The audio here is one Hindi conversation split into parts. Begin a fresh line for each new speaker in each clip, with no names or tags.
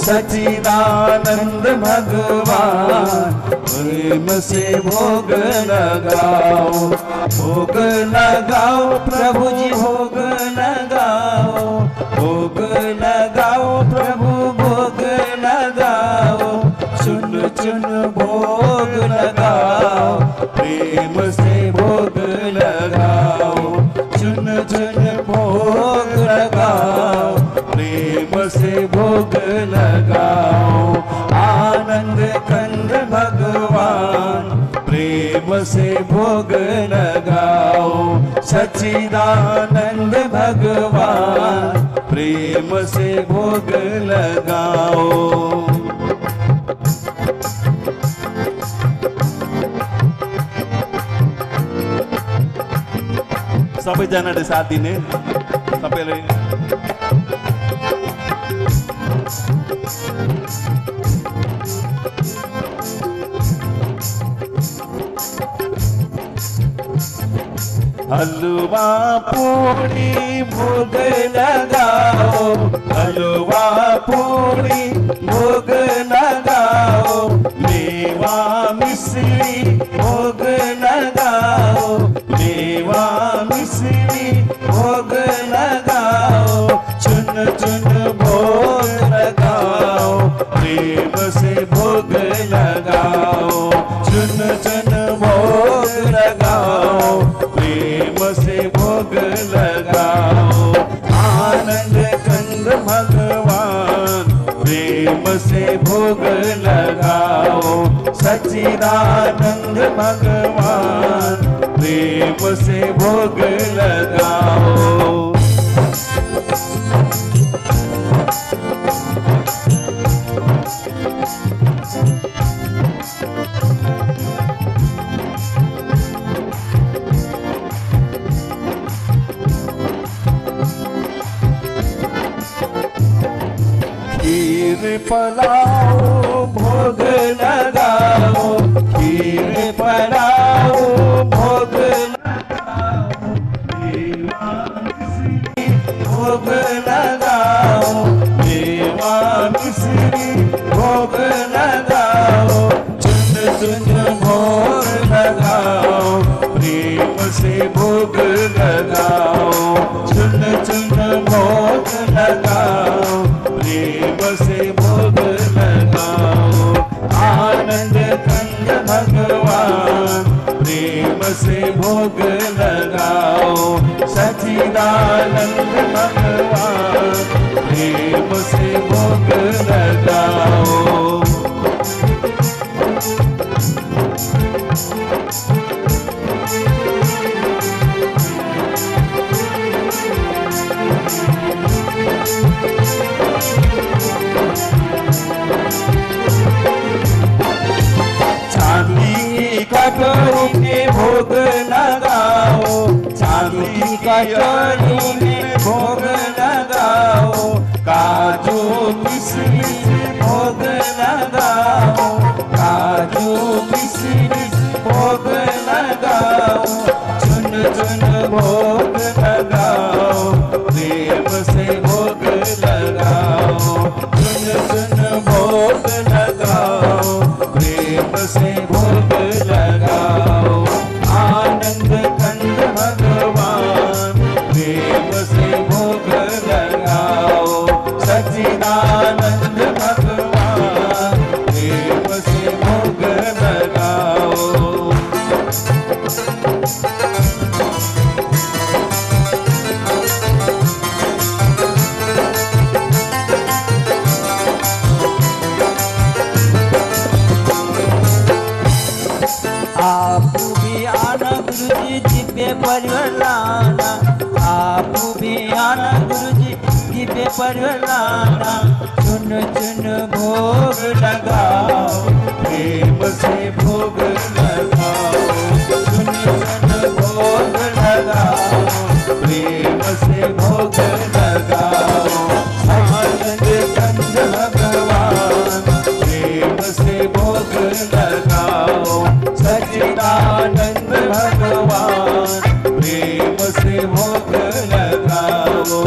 सच्चिदानंद भगवान प्रेम से भोग लगाओ, भोग लगाओ प्रभु जी भोग लगाओ, भोग लगाओ प्रभु भोग लगाओ, चुन चुन भोग लगाओ, प्रेम से भोग लगाओ, चुन चुन भोग लगाओ, प्रेम से भोग लगाओ। आनंद कंद भगवान प्रेम से भोग लगाओ, सच्चिदानंद भगवान प्रेम से भोग लगाओ। सबैजनाले साथ दिने सबैले हलवा पूरी भोग लगाओ, हलवा पूरी भोग लगाओ, मेवा मिश्री भोग लगाओ, मेवा मिश्री भोग लगाओ, चुन चुन भोग लगाओ, प्रेम से भोग लगाओ, चुन चुन भोग लगाओ, प्रेम से भोग लगाओ। आनंद कंद भगवान प्रेम से भोग लगाओ, सच्चिदानंद भगवान प्रेम से भोग लगाओ। खीर पलाओ भोग लगाओ, खीर पलाओ भोग लगाओ, मेवा मिश्री भोग लगाओ, मेवा मिश्री भोग लगाओ, चुन चुन भोग लगाओ, प्रेम से भोग लगाओ, चुन चुन भोग लगाओ, प्रेम से भोग लगाओ। आनंद कंद भगवान प्रेम से भोग लगाओ, सच्चिदानंद भगवान प्रेम से भोग लगाओ। चांदी कटोरी में भोग लगाओ, चांदी कटोरी में भोग लगाओ, काजू किशमिश भोग लगाओ, काजू किशमिश भोग लगाओ, चुन चुन भोग लगाओ, प्रेम से भोग लगाओ, चुन चुन भोग लगाओ, प्रेम से भोग लगाओ। आनंद कंद भगवान प्रेम से भोग लगाओ, सच्चिदानंद भगवान प्रेम से भोग लगाओ। आप भी आना गुरु जी दिव्य परिवार लाना, आप भी आना गुरु जी दिव्य परिवार लाना, चुन चुन भोग लगाओ, प्रेम से भोग लगाओ, चुन चुन भोग लगाओ, प्रेम से भोग लगाओ। आनंद कंद भगवान प्रेम से भोग लगाओ, सच्चिदानंद भगवान प्रेम से भोग लगाओ।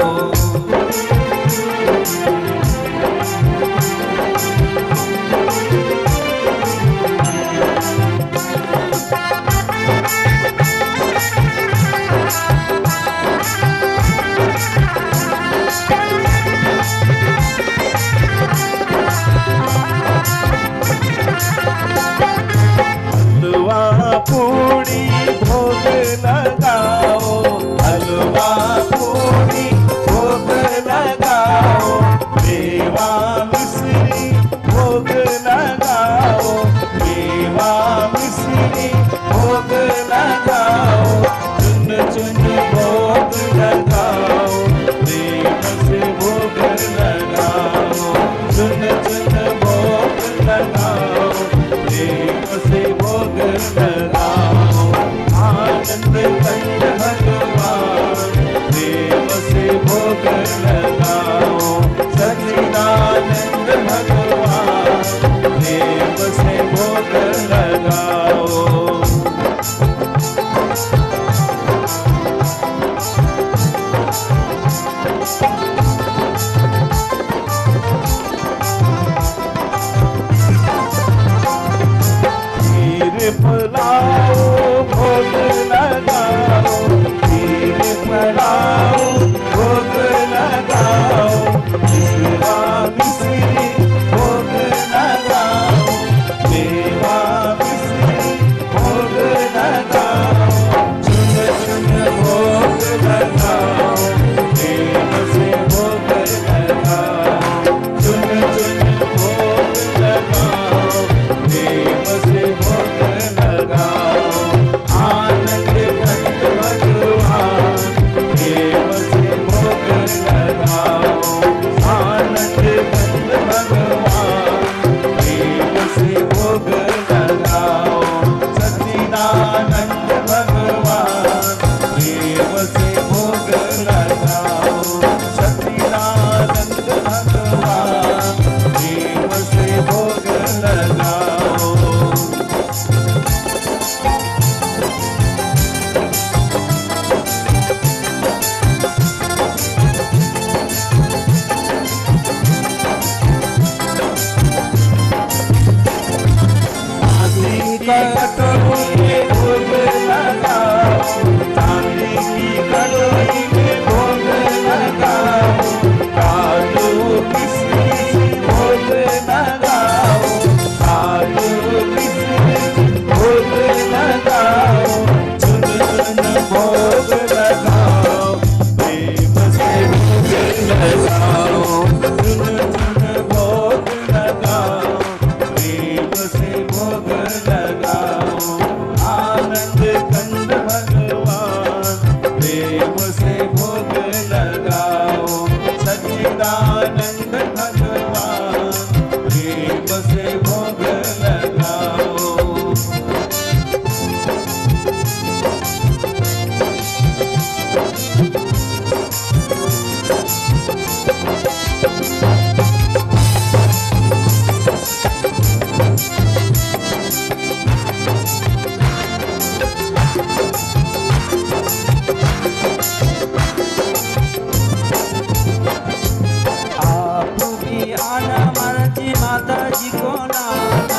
मर्जी माता जी को लाना,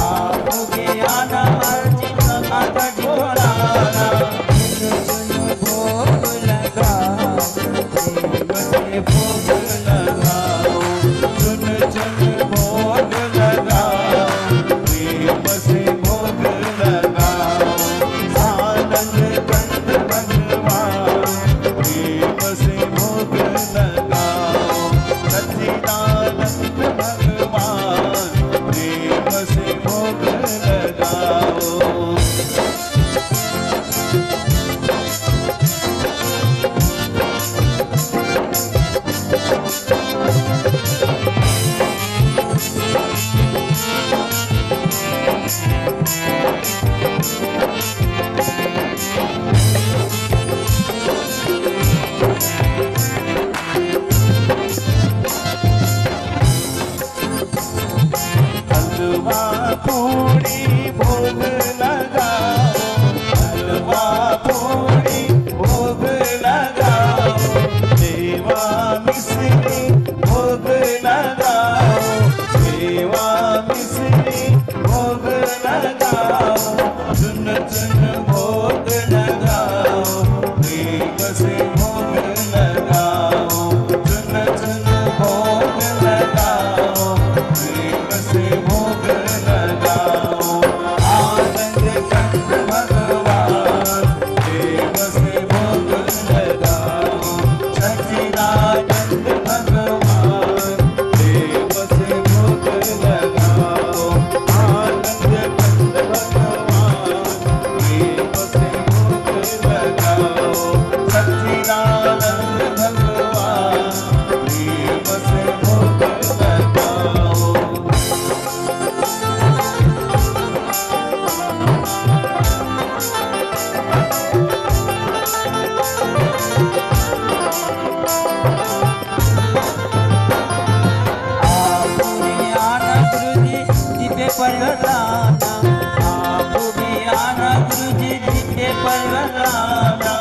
आप भी आना मर्जी माता जी को लाना। चुन भोग लगाओ, देव से भोग लगाओ,
चुन चुन भोग लगाओ, प्रेम से भोग लगाओ। आनंद कंद भगवान प्रेम से भोग लगाओ। सच्चिदानंद भगवान प्रेम से भोग लगाओ। हलवा पूरी भोग लगाओ, हलवा पूरी भोग लगाओ। सेवा मिश्री भोग लगाओ, सेवा मिश्री भोग लगाओ। चुन चुन भोग लगाओ, प्रेम से भोग लगाओ। चुन चुन भोग लगाओ, प्रेम से भोग लगाओ। आनंद कंद भगवान प्रेम से भोग लगाओ। सच्चिदानंद भगवान प्रेम से भोग लगाओ। आनंद कंद भगवान प्रेम से भोग लगाओ। सच्चिदानंद भगवान प्रेम से भोग लगाओ।
आप भी आना गुरु जी दीपे परिवलाना, आप भी आना गुरु जी दीपे परिवलाना।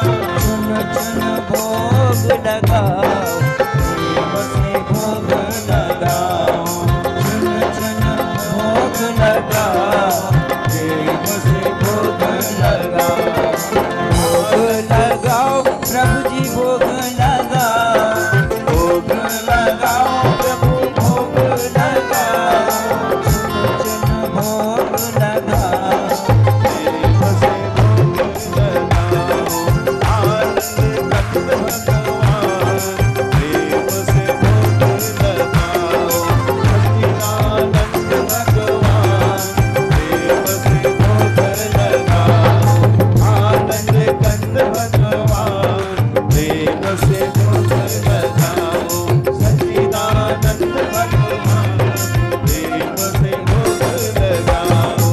चुन चुन भोग लगाओ, प्रेम से भोग लगाओ। चुन चुन भोग लगाओ, प्रेम से भोग लगाओ। भोग लगाओ प्रभु जी भोग लगाओ, भोग लगाओ प्रभु भोग लगाओ। चुन चुन भोग लगाओ,
प्रेम से भोग लगाओ। आनंद कंद भगवान प्रेम से भोग लगाओ। सच्चिदानंद भगवान प्रेम से भोग लगाओ। आनंद कंद भगवान प्रेम से भोग लगाओ। सच्चिदानंद भगवान प्रेम से भोग लगाओ।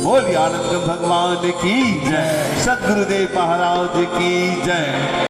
बोलिए आनंद भगवान की जय, सद्गुरुदेव महाराज की जय।